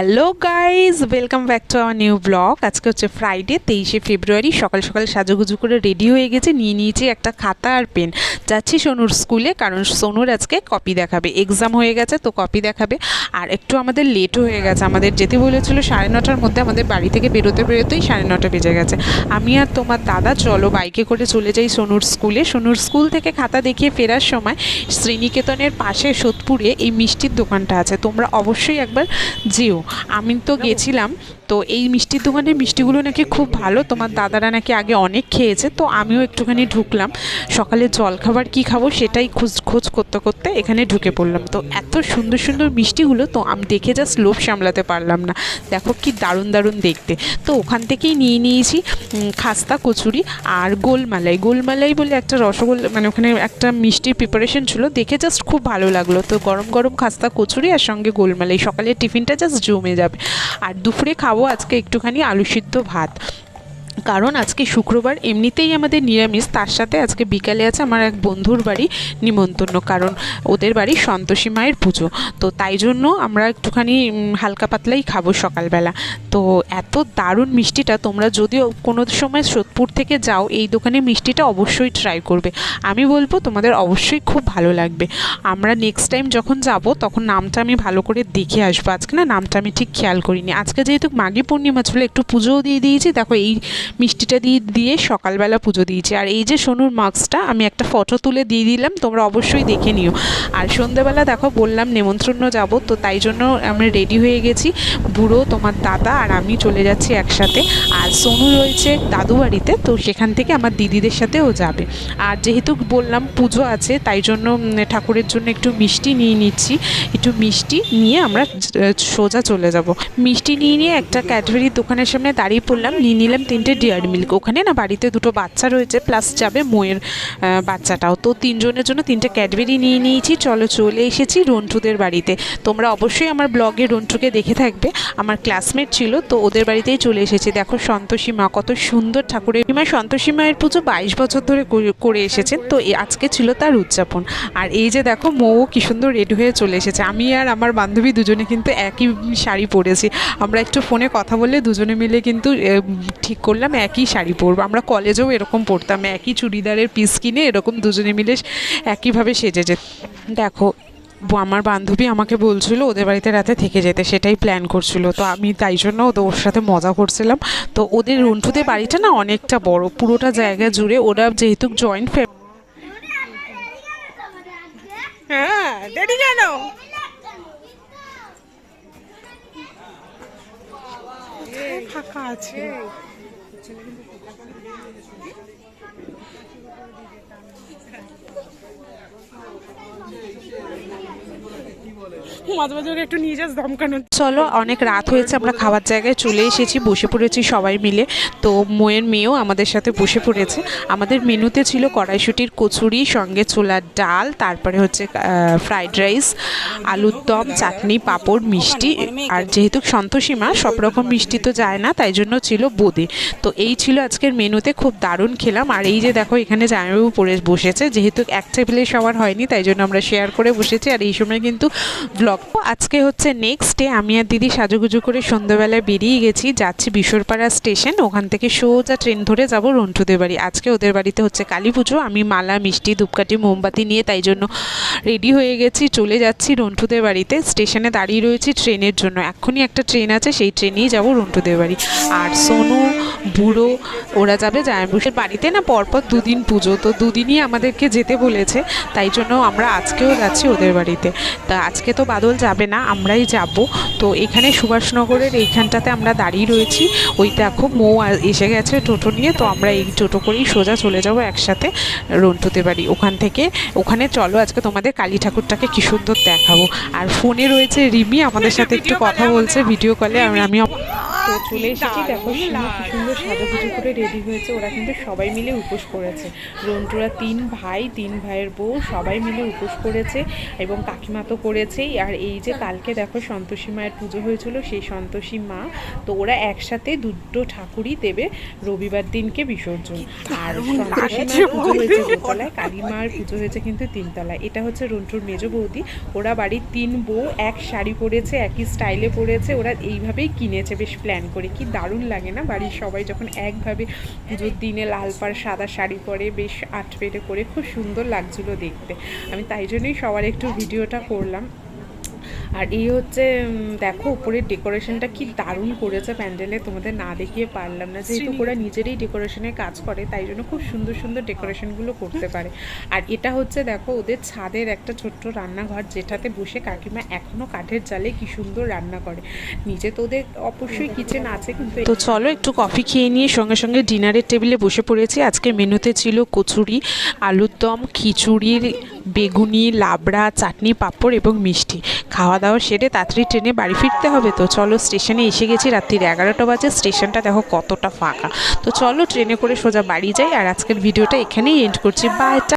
Hello guys, welcome back to our new blog. আজকে হচ্ছে Friday 23শে ফেব্রুয়ারি। সকাল সকাল সাজুগুজু করে রেডি হয়ে গেছে, নিয়ে নিয়েছি একটা খাতা আর পেন। যাচ্ছি সোনুর স্কুলে, কারণ সোনুর আজকে কপি দেখাবে, এক্সাম হয়ে গেছে তো কপি দেখাবে। আর একটু আমাদের লেটও হয়ে গেছে, আমাদের যেতে বলেছিল 9:30টার মধ্যে, আমাদের বাড়ি থেকে বেরোতে বেরোতেই 9:30 বেজে গেছে। আমি আর তোমার দাদা চলো বাইকে করে চলে যাই সোনুর স্কুলে। সোনুর স্কুল থেকে খাতা দেখিয়ে ফেরার সময় শ্রীনিকেতনের পাশে সোদপুরে এই মিষ্টির দোকানটা আছে, তোমরা অবশ্যই একবার যেও। আমি তো গেছিলাম, তো এই মিষ্টির দোকানের মিষ্টিগুলো নাকি খুব ভালো, তোমার দাদারা নাকি আগে অনেক খেয়েছে, তো আমিও একটুখানি ঢুকলাম। সকালে জলখাবার কী খাবো সেটাই খোঁজ করতে করতে এখানে ঢুকে পড়লাম। তো এত সুন্দর সুন্দর মিষ্টিগুলো তো আমি দেখে জাস্ট লোভ সামলাতে পারলাম না, দেখো কি দারুণ দারুণ দেখতে। তো ওখান থেকেই নিয়ে নিয়েছি খাস্তা কচুরি আর গোলমালাই বলে একটা রসগোল্লা, মানে ওখানে একটা মিষ্টির প্রিপারেশন ছিল, দেখে জাস্ট খুব ভালো লাগলো। তো গরম গরম খাস্তা কচুরি আর সঙ্গে গোলমালাই, সকালের টিফিনটা জাস্ট জমে যাবে। আর দুপুরে খাবো আজকে একটুখানি আলু সিদ্ধ ভাত, কারণ আজকে শুক্রবার, এমনিতেই আমাদের নিরামিষ, তার সাথে আজকে বিকালে আছে আমার এক বন্ধুর বাড়ি নিমন্ত্রণ, কারণ ওদের বাড়ি সন্তোষী মায়ের পুজো, তো তাই জন্য আমরা একটুখানি হালকা পাতলাই খাবো সকালবেলা। তো এত দারুণ মিষ্টিটা, তোমরা যদিও কোনো সময় সোদপুর থেকে যাও এই দোকানে মিষ্টিটা অবশ্যই ট্রাই করবে, আমি বলবো তোমাদের অবশ্যই খুব ভালো লাগবে। আমরা নেক্সট টাইম যখন যাব তখন নামটা আমি ভালো করে দেখে আসবো, আজকে না নামটা আমি ঠিক খেয়াল করিনি। আজকে যেহেতু মাঘী পূর্ণিমা ছিল, একটু পুজোও দিয়ে দিয়েছি, দেখো এই মিষ্টিটা দিয়ে সকালবেলা পুজো দিয়েছি। আর এই যে সোনুর মাস্কটা আমি একটা ফটো তুলে দিয়ে দিলাম, তোমরা অবশ্যই দেখে নিও। আর সন্ধ্যেবেলা দেখো বললাম নেমন্ত্রণ যাব, তো তাই জন্য আমরা রেডি হয়ে গেছি, বুড়ো, তোমার দাদা আর আমি চলে যাচ্ছি একসাথে। আর সোনু রয়েছে দাদু বাড়িতে, তো সেখান থেকে আমার দিদিদের সাথেও যাবে। আর যেহেতু বললাম পুজো আছে, তাই জন্য ঠাকুরের জন্য একটু মিষ্টি নিয়ে নিচ্ছি, একটু মিষ্টি নিয়ে আমরা সোজা চলে যাব। মিষ্টি নিয়ে একটা ক্যাডবেরির দোকানের সামনে দাঁড়িয়ে পড়লাম, নিয়ে নিলাম 3টে ডেয়ারি মিল্ক। ওখানে না বাড়িতে 2টো বাচ্চা রয়েছে, প্লাস যাবে মোয়ের বাচ্চাটাও, তো 3জনের জন্য 3টে ক্যাডবেরি নিয়ে নিয়েছি। চলে এসেছি রন্টুদের বাড়িতে। তোমরা অবশ্যই আমার ব্লগে রন্টুকে দেখে থাকবে, আমার ক্লাসমেট ছিল, তো ওদের বাড়িতেই চলে এসেছি। দেখো সন্তোষী মা, কত সুন্দর ঠাকুরের মা। সন্তোষী মায়ের পুজো 22 বছর ধরে করে এসেছেন, তো আজকে ছিল তার উদযাপন। আর এই যে দেখো মৌ কি সুন্দর রেডি হয়ে চলে এসেছে। আমি আর আমার বান্ধবী দুজনে কিন্তু একই শাড়ি পরেছি, আমরা একটু ফোনে কথা বলে দুজনে মিলে কিন্তু ঠিক করলাম একই শাড়ি পরবো। আমরা কলেজেও এরকম পরতাম, একই চুড়িদারের পিস কিনে এরকম দুজনে মিলে একইভাবে সেজে যেত। দেখো আমার বান্ধবী আমাকে বলছিল ওদের বাড়িতে রাতে থেকে যেতে, সেটাই প্ল্যান করছিল, তো আমি তাই জন্য ওর সাথে মজা করছিলাম। তো ওদের রন্টুদের বাড়িটা না অনেকটা বড়, পুরোটা জায়গা জুড়ে, ওরা যেহেতু জয়েন্ট ফ্যামিলি। হ্যাঁ ড্যাডি কেন ফাঁকা আছে? মাঝে মাঝে একটু নিয়ে যাস দমকানো। চলো, অনেক রাত হয়েছে, আমরা খাবার জায়গায় চলে এসেছি, বসে পড়েছি সবাই মিলে। তো মোয়ের মেয়েও আমাদের সাথে বসে পড়েছে। আমাদের মেনুতে ছিল কড়াইশুটির কচুরি, সঙ্গে ছোলার ডাল, তারপরে হচ্ছে ফ্রাইড রাইস, আলুর দম, চাটনি, পাঁপড়, মিষ্টি। আর যেহেতু সন্তোষী মা সব রকম মিষ্টি তো যায় না, তাই জন্য ছিল বোঁদে। তো এই ছিল আজকের মেনুতে, খুব দারুণ খেলাম। আর এই যে দেখো এখানে জামাইবাবু পড়ে বসেছে, যেহেতু এক টেবিলে সবার হয়নি, তাই জন্য আমরা শেয়ার করে বসেছি। আর এই সময় কিন্তু ব্লগ, আজকে হচ্ছে নেক্সট ডে, আমি আর দিদি সাজুগুজু করে সন্ধ্যাবেলায় বেরিয়ে গেছি, যাচ্ছি বিশরপাড়া স্টেশন, ওখান থেকে সোজা ট্রেন ধরে যাব রন্টুদের বাড়ি। আজকে ওদের বাড়িতে হচ্ছে কালী পুজো, আমি মালা, মিষ্টি, ধূপকাঠি, মোমবাতি নিয়ে তাই জন্য রেডি হয়ে গেছি, চলে যাচ্ছি রন্টুদের বাড়িতে। স্টেশনে দাঁড়িয়ে রয়েছি ট্রেনের জন্য, এক্ষুনি একটা ট্রেন আছে, সেই ট্রেনেই যাব রন্টুদের বাড়ি। আর সোনু, বুড়ো ওরা যাবে জামাইবাবুর বাড়িতে। না পরপর 2 দিন পুজো, তো 2 দিনই আমাদেরকে যেতে বলেছে, তাই জন্য আমরা আজকেও যাচ্ছি ওদের বাড়িতে। তা আজকে তো বাদল যাবে না, আমরাই যাব। তো এখানে সুভাষনগরের এইখানটাতে আমরা দাঁড়িয়ে রয়েছি, ওই দেখো মৌ এসে গেছে টোটো নিয়ে, তো আমরা এই টোটো করেই সোজা চলে যাব একসাথে রন্টুদের বাড়ি। ওখানে চলো আজকে তোমাদের কালী ঠাকুরটাকে কি সুন্দর দেখাবো। আর ফোনে রয়েছে রিমি, আমাদের সাথে একটু কথা বলছে ভিডিও কলে, আমি তো চলে এসেছি, দেখো সিমা কি সুন্দর সাজুগুজু করে রেডি হয়েছে। ওরা কিন্তু সবাই মিলে উপোস করেছে। রন্টুরা 3 ভাই, 3 ভাইয়ের বউ সবাই মিলে উপোস করেছে এবং কাকিমা তো করেছেই। আর এই যে কালকে দেখো সন্তোষী মায়ের পুজো হয়েছিল, সেই সন্তোষী মা, তো ওরা একসাথে দুটো ঠাকুরই দেবে রবিবার দিনকে বিসর্জন। আর সন্তোষী মায়ের পুজো হয়েছে দোতলায়, কালী মায়ের পুজো হয়েছে কিন্তু 3 তলায়। এটা হচ্ছে রন্টুর মেজ বৌদি। ওরা বাড়ির 3 বউ এক শাড়ি পরেছে, একই স্টাইলে পরেছে। ওরা এইভাবেই কিনেছে বেশ প্ল্যান করে। কি দারুণ লাগে না বাড়ির সবাই যখন একভাবে পুজোর দিনে লাল পাড় সাদা শাড়ি পরে বেশ আটপেটে করে, খুব সুন্দর লাগছিল দেখতে। আমি তাই জন্যই সবার একটু ভিডিওটা করলাম। আর এই হচ্ছে দেখো উপরের ডেকোরেশনটা কি দারুণ করেছে প্যান্ডেলে, তোমাদের না দেখিয়ে পারলাম না, যেহেতু ওরা নিজেরই ডেকোরেশনের কাজ করে তাই জন্য খুব সুন্দর সুন্দর ডেকোরেশনগুলো করতে পারে। আর এটা হচ্ছে দেখো ওদের ছাদের একটা ছোট্ট রান্নাঘর, যেটাতে বসে কাকিমা এখনও কাঠের জালে কি সুন্দর রান্না করে। নিচে তো ওদের অবশ্যই কিচেন আছে, কিন্তু তো চলো একটু কফি খেয়ে নিয়ে সঙ্গে সঙ্গে ডিনারের টেবিলে বসে পড়েছি। আজকে মেনুতে ছিল কচুরি, আলুর দম, খিচুড়ি, বেগুনি, লাবড়া, চাটনি, পাঁপড় এবং মিষ্টি। খাওয়া দাওয়া সেরে তাড়াতাড়ি ট্রেনে বাড়ি ফিরতে হবে। তো চলো স্টেশনে এসে গেছি, রাত্রির 11টা বাজে। স্টেশনটা দেখো কতটা ফাঁকা। তো চলো ট্রেনে করে সোজা বাড়ি যাই। আর আজকের ভিডিওটা এখানেই এন্ড করছি। বাই।